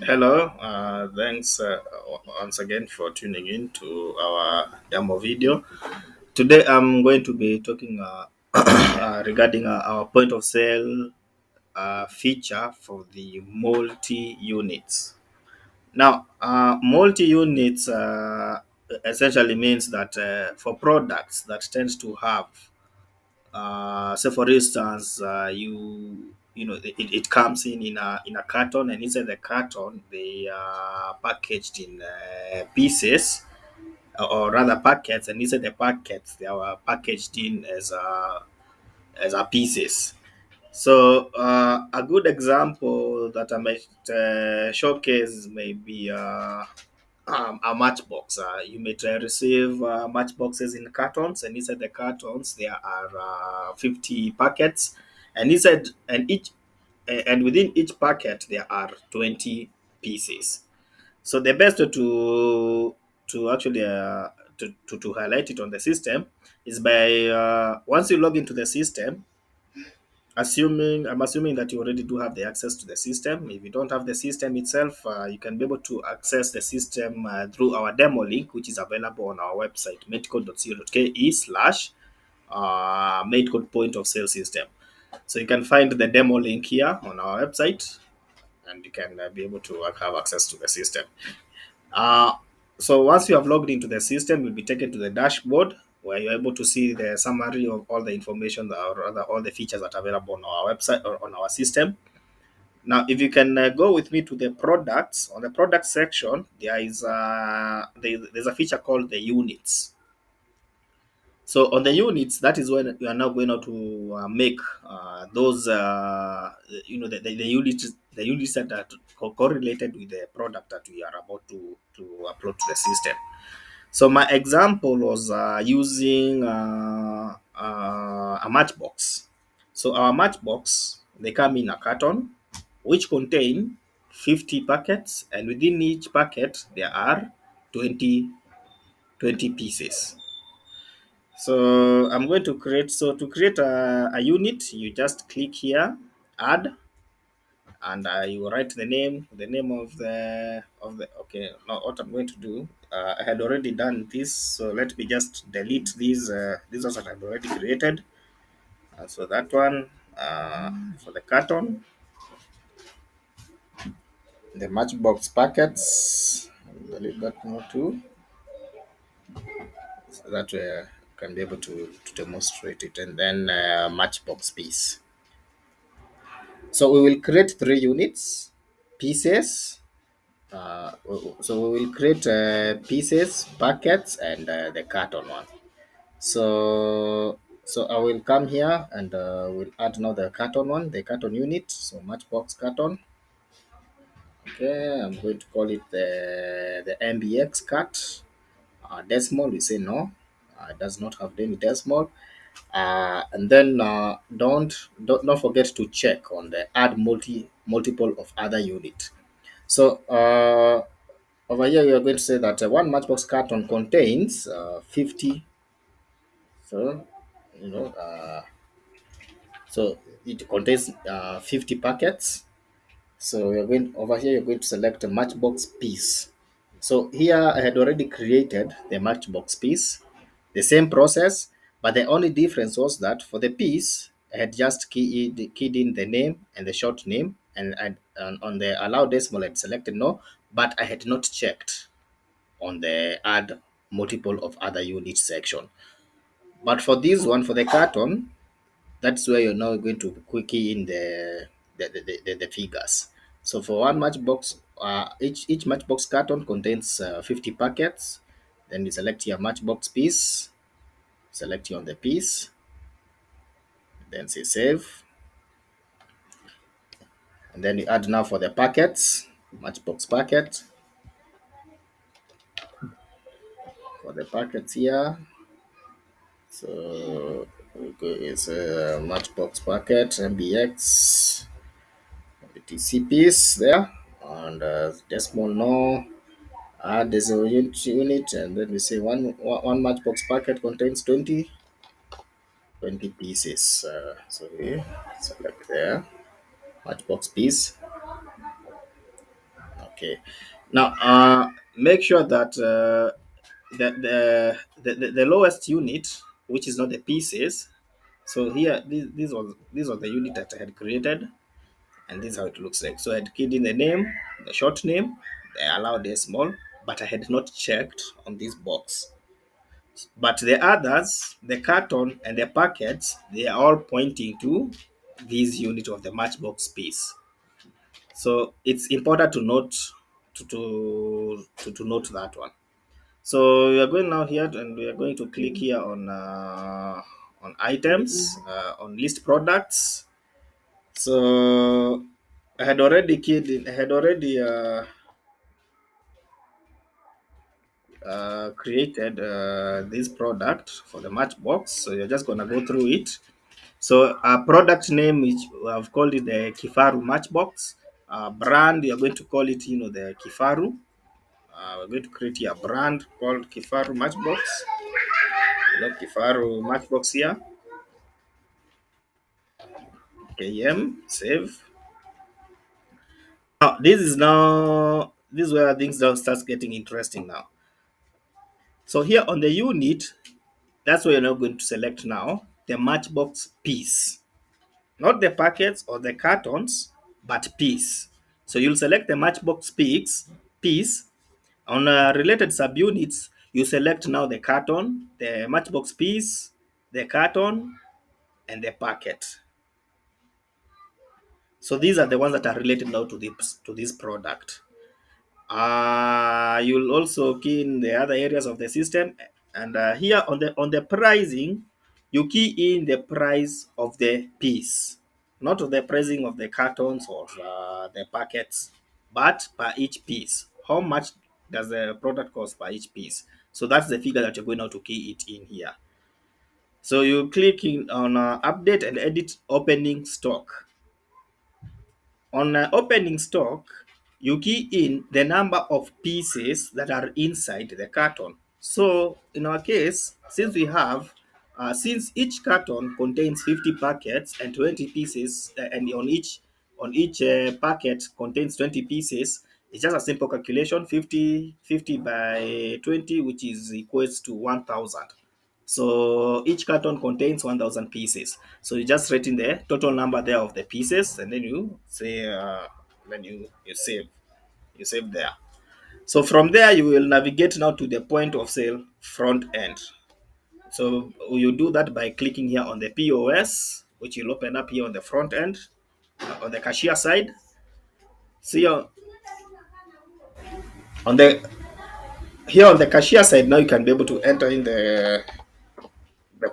Hello, thanks once again for tuning in to our demo video. Today I'm going to be talking regarding our point of sale feature for the multi units. Now, multi units essentially means that for products that tends to have say for instance, it comes in a carton, and inside the carton they are packaged in pieces, or rather packets, and inside the packets they are packaged in as a pieces. So a good example that I might showcase may be a matchbox. You may receive matchboxes in cartons, and inside the cartons there are 50 packets, and inside and each and within each packet there are 20 pieces. So the best way to actually to highlight it on the system is by once you log into the system. I'm assuming that you already do have the access to the system. If you don't have the system itself, you can be able to access the system through our demo link, which is available on our website, medcode.co.ke slash medcode point of sale system. So you can find the demo link here on our website, and you can be able to have access to the system. Uh, so once you have logged into the system, you'll be taken to the dashboard where you're able to see the summary of all the information, or rather all the features that are available on our website or on our system. Now, if you can go with me to the products, on the product section, there's a feature called the units. So on the units, that is when you are now going to make those, the units that are correlated with the product that we are about to upload to the system. So my example was using a matchbox. So our matchbox, they come in a carton, which contain 50 packets, and within each packet there are 20 pieces. So I'm going to create. So to create a unit, you just click here, add, and you write the name of the. Okay, now what I'm going to do, I had already done this, so let me just delete these ones that I've already created. So that one for the carton, the matchbox packets, delete that now too, so that I can be able to demonstrate it, and then matchbox piece. So we will create 3 units, pieces. So we will create pieces, packets, and the carton one. So I will come here and we'll add now the carton one, the carton unit. So matchbox carton. Okay, I'm going to call it the MBX cut. Decimal, we say no. It does not have any decimal. And then don't forget to check on the add multiple of other unit. So over here, we are going to say that one matchbox carton contains 50. So, you know, so it contains 50 packets. So we are going over here. You're going to select a matchbox piece. So here I had already created the matchbox piece, the same process, but the only difference was that for the piece, I had just keyed in the name and the short name, and on the allow decimal, I had selected no, but I had not checked on the add multiple of other units section. But for this one, for the carton, that's where you're now going to key in the figures. So for one matchbox, each matchbox carton contains 50 packets. Then you select your matchbox piece, select on the piece, then say save, and then you add now for the packets, matchbox packet, for the packets here. So okay, it's a matchbox packet MBX BTC piece there, and decimal no. Add this unit, and then we say one matchbox packet contains 20 pieces. So we select there matchbox piece. Okay. Now, make sure that the lowest unit, which is not the pieces. So here, this was the unit that I had created, and this is how it looks like. So I had keyed in the name, the short name, I allowed a small, but I had not checked on this box. But the others, the carton and the packets, they are all pointing to this unit of the matchbox piece. So it's important to note to note that one. So we are going now here and we are going to click here on items, on list products. So I had already keyed in, I had already created this product for the matchbox. So you're just gonna go through it. So our product name is, I've called it the Kifaru matchbox. Brand, you're going to call it, the Kifaru. We're going to create a brand called Kifaru matchbox. Kifaru matchbox here. KM, save. This is where things now starts getting interesting now. So here on the unit, that's where you're now going to select now the matchbox piece, not the packets or the cartons, but piece. So you'll select the matchbox piece. On related subunits, you select now the carton, the matchbox piece, the carton, and the packet. So these are the ones that are related now to this product. You'll also key in the other areas of the system, and here on the pricing, you key in the price of the piece, not the pricing of the cartons or the packets, but per each piece. How much does the product cost per each piece? So that's the figure that you're going now to key it in here. So you click in on update and edit opening stock. On opening stock, you key in the number of pieces that are inside the carton. So in our case, since each carton contains 50 packets and 20 pieces, and on each packet contains 20 pieces, it's just a simple calculation: 50 by 20, which is equates to 1,000. So each carton contains 1,000 pieces. So you just write in the total number there of the pieces, and then you say, then you save, there. So from there, you will navigate now to the point of sale front end. So you do that by clicking here on the POS, which you'll open up here on the front end, on the cashier side. See on the here on the cashier side, now you can be able to enter in the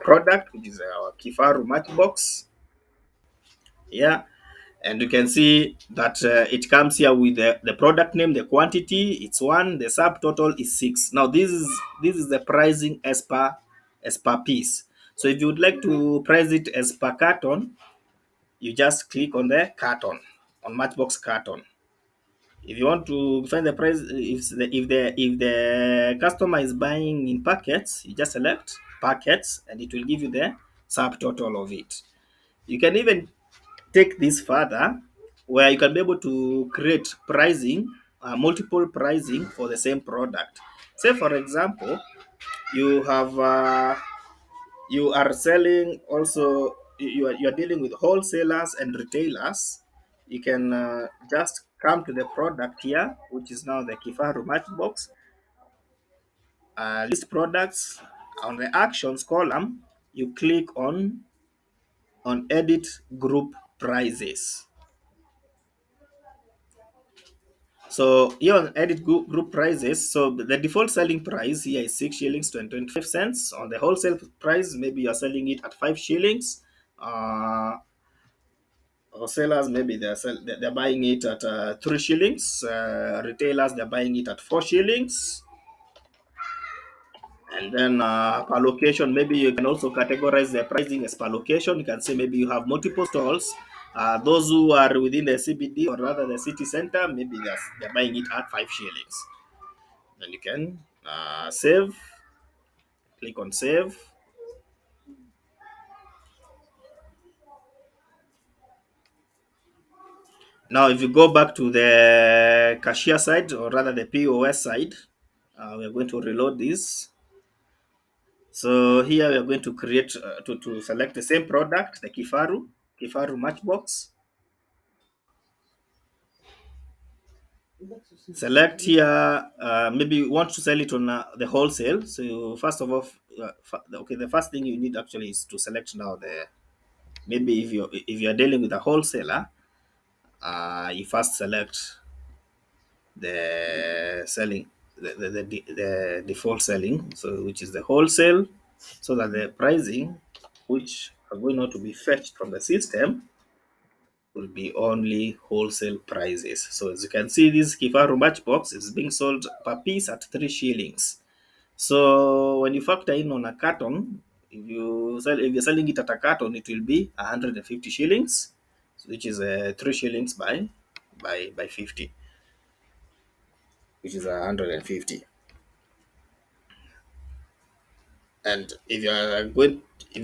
product, which is our Kifaru matchbox. Yeah, and you can see that it comes here with the product name, the quantity, it's 1, the subtotal is 6. Now this is the pricing as per piece. So if you would like to price it as per carton, you just click on the carton, on matchbox carton. If you want to find the price, if the customer is buying in packets, you just select packets and it will give you the subtotal of it. You can even take this further, where you can be able to create pricing, multiple pricing for the same product. Say for example, you have you are selling also, you are dealing with wholesalers and retailers. You can just come to the product here, which is now the Kifaru matchbox, list products. On the actions column, you click on edit group prices. So here on edit group prices, so the default selling price here is 6 shillings 25 cents. On the wholesale price, maybe you're selling it at 5 shillings. Wholesalers, maybe they're buying it at 3 shillings. Retailers, they're buying it at 4 shillings. And then per location, maybe you can also categorize the pricing as per location. You can say maybe you have multiple stalls. Those who are within the CBD, or rather the city center, maybe they're buying it at 5 shillings. Then you can save, click on save. Now, if you go back to the cashier side, or rather the POS side, we are going to reload this. So here we are going to create, to select the same product, the Kifaru Matchbox. Select here, maybe you want to sell it on the wholesale. So first of all, okay, the first thing you need actually is to select now the, maybe if you're dealing with a wholesaler, you first select the selling, the default selling, so which is the wholesale, so that the pricing which are going now to be fetched from the system will be only wholesale prices. So as you can see, this Kifaru matchbox is being sold per piece at 3 shillings. So when you factor in on a carton, if you're selling it at a carton, it will be 150 shillings, which is 3 shillings by 50, which is 150. And if you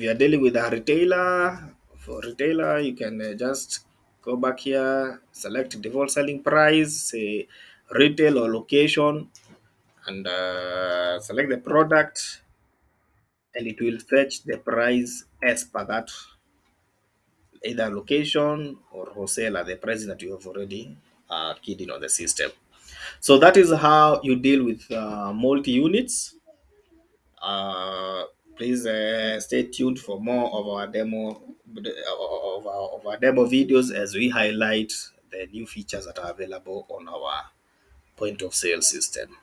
are dealing with a retailer, for retailer, you can just go back here, select default selling price, say retail or location, and select the product, and it will fetch the price as per that, either location or wholesaler, the price that you have already keyed in on the system. So that is how you deal with multi units. Uh, Please stay tuned for more of our demo videos as we highlight the new features that are available on our point of sale system.